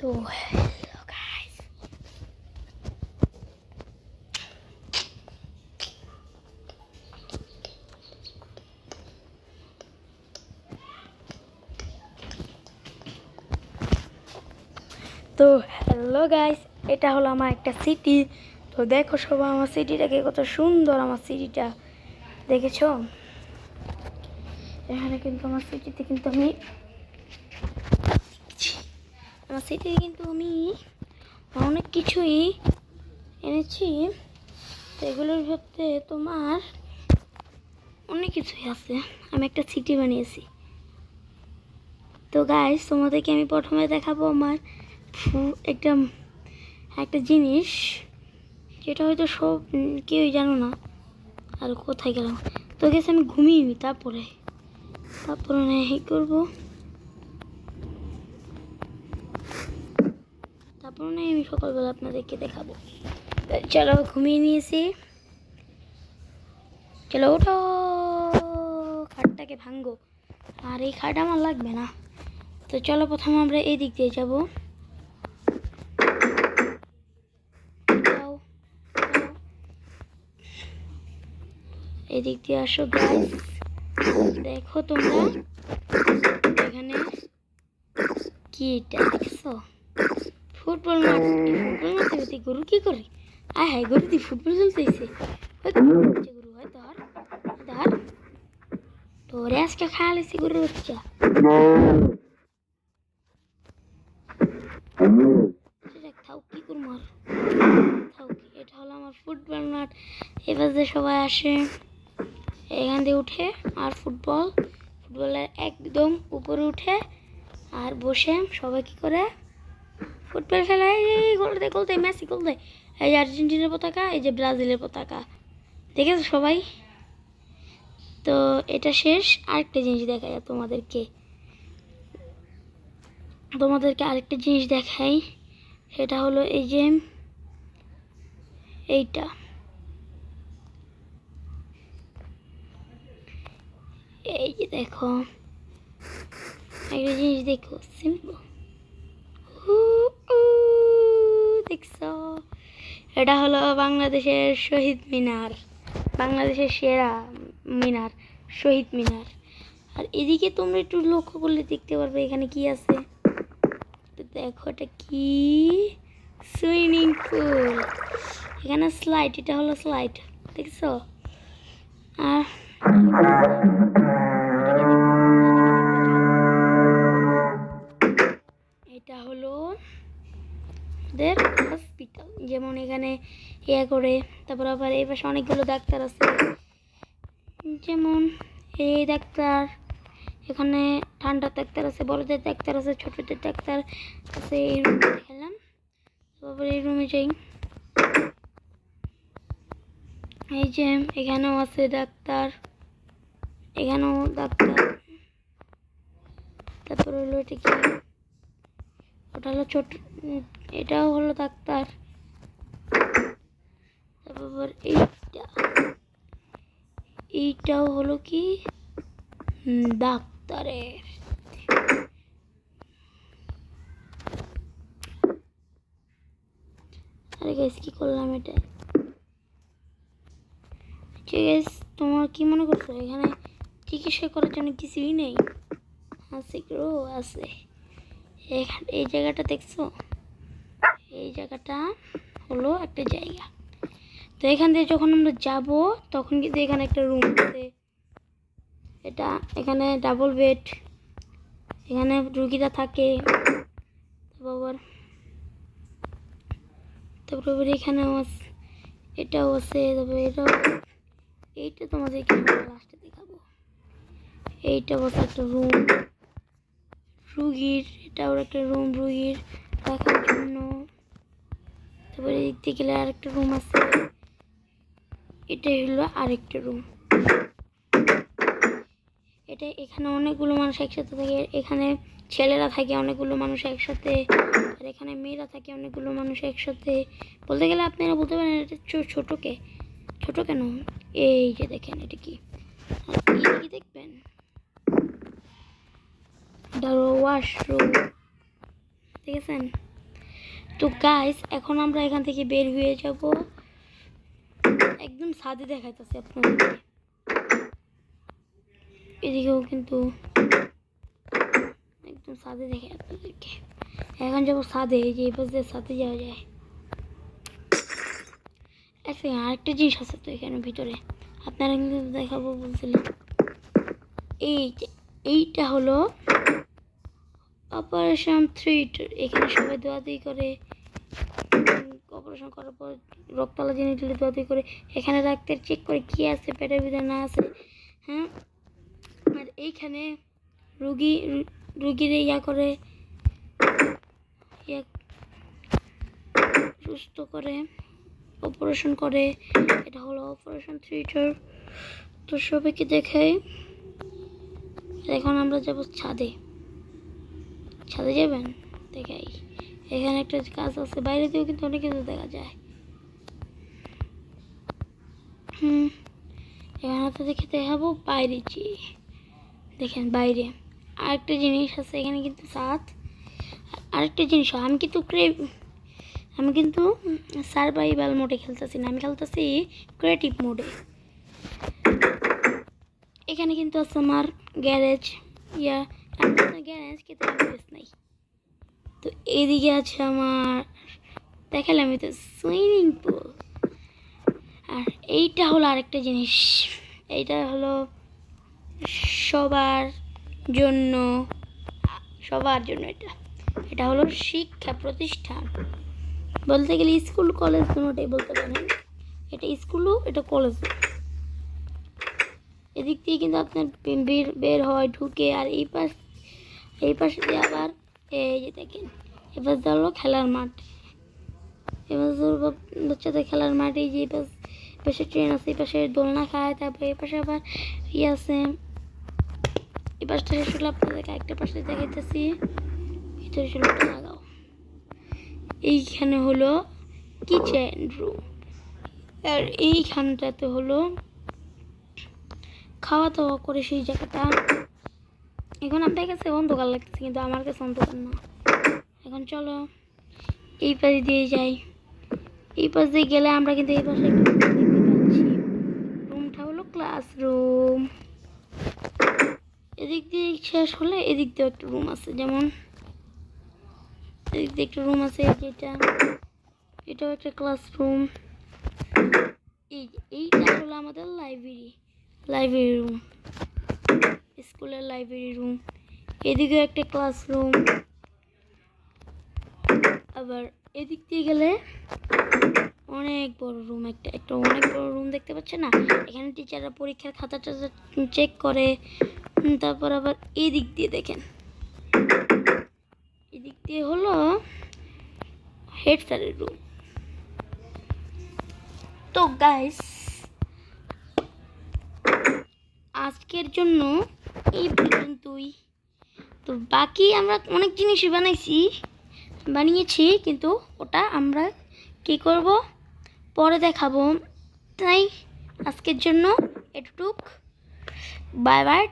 তো hello guys, এটা হলো আমার একটা সিটি। তো দেখো সবাই আমার সিটিটাকে কত সুন্দর। আমার সিটিটা দেখেছো? এখানে কিন্তু আমার সিটিতে কিন্তু আমি অনেক কিছুই এনেছি। তো এগুলোর ভেতরে তোমার অনেক কিছুই আছে। আমি একটা সিটি বানিয়েছি। তো গাইস, তোমাদেরকে আমি প্রথমে দেখাবো আমার একটা একটা জিনিস যেটা হয়তো সব কেউই জানো না। আর কোথায় গেলাম? তো গেছে আমি ঘুমিয়ে নি, তারপরে এই করবো। তারপরে আমি সকালবেলা আপনাদেরকে দেখাবো। চলো, ঘুমিয়ে নিয়েছি। চলো ওঠো, খাটটাকে ভাঙবো। আর এই খাট আমার লাগবে না। তো চলো, প্রথমে আমরা এই দিক দিয়ে যাবো। এদিক দিয়ে আসো গাইস। দেখো তোমরা এখানে কি, এটা দেখছো? ফুটবল মাঠ। মাঠে গরু কি করে? হ্যাঁ, গরু দিয়ে ফুটবল খেলতেছে। গরু হয় ধর তোরে আজকে খাওয়ালেছি গরুর বাচ্চা। থাও, কি করবো আর? থাও, এটা হলো আমার ফুটবল মাঠ। এবার যে সবাই আসে এখান দিয়ে উঠে আর ফুটবলের একদম উপরে উঠে আর বসে সবাই কি করে ফুটবল খেলে। এই গোল দেয় মেসি, গোল দেয়। এই যে আর্জেন্টিনার পতাকা, এই যে ব্রাজিলের পতাকা, দেখেছো সবাই? তো এটা শেষ। আরেকটা জিনিস দেখাই তোমাদেরকে আরেকটা জিনিস দেখাই। সেটা হলো এই যে এইটা, এই যে দেখো একটা জিনিস, দেখো সিম্পল। দেখছো? এটা হলো বাংলাদেশের শহীদ মিনার, বাংলাদেশের সেরা মিনার, শহীদ মিনার। আর এদিকে তোমরা একটু লক্ষ্য করলে দেখতে পারবে এখানে কি আছে। দেখো এটা কি, সুইমিং পুল। এখানে স্লাইড, এটা হলো স্লাইড, দেখছো? আর এটা হলো ওদের হসপিটাল। যেমন এখানে করে, তারপর আবার এই পাশে অনেকগুলো ডাক্তার আছে। যেমন এই ডাক্তার, এখানে ঠান্ডার ডাক্তার আছে, বড়দের ডাক্তার আছে, ছোটদের ডাক্তার আছে। এই রুমে দেখালাম। তারপর এই রুমে যাই, এই যে এখানেও আছে ডাক্তার, এখানেও ডাক্তার। তারপর হলো এটা কি, ওটা হলো ছোট, এটাও হলো ডাক্তার। তারপর এইটাও হলো কি ডাক্তারের। আরে গাইস, কি করলাম এটা? ঠিক আছে, তোমার কি মনে করছো এখানে চিকিৎসা করার জন্য কিছুই নেই? আছে গ্রো আছে। এখানে এই জায়গাটা দেখছো? এই জায়গাটা হলো একটা জায়গা। তো এখান থেকে যখন আমরা যাব তখন কিন্তু এখানে একটা রুম আছে। এটা এখানে ডাবল বেড, এখানে রুগীরা থাকে। তারপর এখানেও আছে, এটাও আছে। তারপর এটাও, এইটা তোমাদেরকে লাস্টে দেখাবো। এইটা হচ্ছে একটা রুম রুগীর, এটাও একটা রুম রুগীর রাখার জন্য। তারপরে এদিক থেকে গেলে আরেকটা রুম আছে, এটাই হলো আরেকটা রুম। এটা এখানে অনেকগুলো মানুষ একসাথে থাকে। এখানে ছেলেরা থাকে অনেকগুলো মানুষ একসাথে, আর এখানে মেয়েরা থাকে অনেকগুলো মানুষ একসাথে। বলতে গেলে আপনারা বলতে পারেন এটা ছোট কেন? এই যে দেখেন এটা কি, আর কি দেখবেন, এটা ওয়াশরুম, দেখেছেন? তো গাইস এখন আমরা এখান থেকে বের হয়ে যাব, একদম ছাদে দেখাইতেছি আপনাদেরকে। এদিকেও কিন্তু একদম ছাদে দেখে আপনাদেরকে। এখন যাবো ছাদে, এই যে এই পাশে ছাদে যাওয়া যায়। আরেকটা জিনিস আছে তো এখানে ভিতরে, আপনারা কিন্তু দেখাবো বলছিলেন। এইটা হলো অপারেশন থিয়েটার। এখানে সবাই দোয়াদুয়ি করে, অপারেশন করার পর রক্তালা জিনিস দিলে দোয়াদুয়ি করে। এখানে ডাক্তার চেক করে কি আছে পেটের ভিতরে না আছে। হ্যাঁ, আর এইখানে রুগীর ইয়া করে, সুস্থ করে, অপারেশন করে। এটা হলো অপারেশন থিয়েটার। তো সবাইকে দেখাই। এখন আমরা যাব ছাদে। ছাদে যাবেন? দেখাই। এখানে একটা কাজ আছে, বাইরে দিয়েও কিন্তু অনেক কিছু দেখা যায়। এখানে তো দেখে দেখাবো বাইরে যে, দেখেন বাইরে আরেকটা জিনিস আছে। এখানে কিন্তু ছাদ, আরেকটা জিনিস, আমি কিন্তু সার্ভাইভাল মোডে খেলতেছি না, আমি খেলতেছি ক্রিয়েটিভ মোডে। এখানে কিন্তু আছে আমার গ্যারেজ, গ্যারেজ কিন্তু গ্যারেজ নাই। তো এইদিকে আছে আমার, দেখালাম তো সুইমিং পুল। আর এইটা হলো আরেকটা জিনিস, এইটা হলো সবার জন্য এটা হলো শিক্ষা প্রতিষ্ঠান, বলতে গেলে স্কুল কলেজ দুটোই বলতে পারেন। এটা স্কুলও, এটা কলেজও। এদিক দিয়ে কিন্তু আপনার বের হয়, ঢুকে। আর এই পাশে দিয়ে আবার এই যে দেখেন, এবার হলো খেলার মাঠ। এবার বাচ্চাদের খেলার মাঠ। এই যে পাশে ট্রেন আছে, এই পাশে দোলনা খায়। তারপরে এই পাশে আবার আছে, এই পাশটা শেষ হলে আপনাদেরকে একটা পাশে দেখাইতেছি। ভিতরে ছিল লাগাও। এইখানে হলো কিচেন রুম, আর এইখানটাতে হলো খাওয়া দাওয়া করে সেই জায়গাটা। এখন আপনার কাছে অন্ধকার লাগতেছে, কিন্তু আমার কাছে অন্ধকার না। এখন চলো এই পাশ দিয়ে যাই। এই পাশ দিয়ে গেলে আমরা কিন্তু এই পাশে দেখতে পাচ্ছি রুমটা হলো ক্লাসরুম। এদিক দিয়ে শেষ হলে এদিক দিয়ে একটা রুম আছে, যেমন এদিক দিয়ে একটা রুম আছে, যেটা এটাও একটা ক্লাসরুম। এইটা হলো আমাদের লাইব্রেরি রুম, স্কুলের লাইব্রেরি রুম। এদিকে একটা ক্লাসরুম। আবার এদিক দিয়ে গেলে অনেক বড় রুম, একটা অনেক বড় রুম দেখতে পাচ্ছেন না? এখানে টিচাররা পরীক্ষার খাতাটা চেক করে। তারপর আবার এদিক দিয়ে দেখেন, এদিক দিয়ে হলো হেড স্যারের রুম। তো গাইস, আজকের জন্য এই পর্যন্তই। তো বাকি আমরা অনেক জিনিসই বানিয়েছি, কিন্তু ওটা আমরা কি করব পরে দেখাবো। তাই আজকের জন্য এটুক, বাই বাই।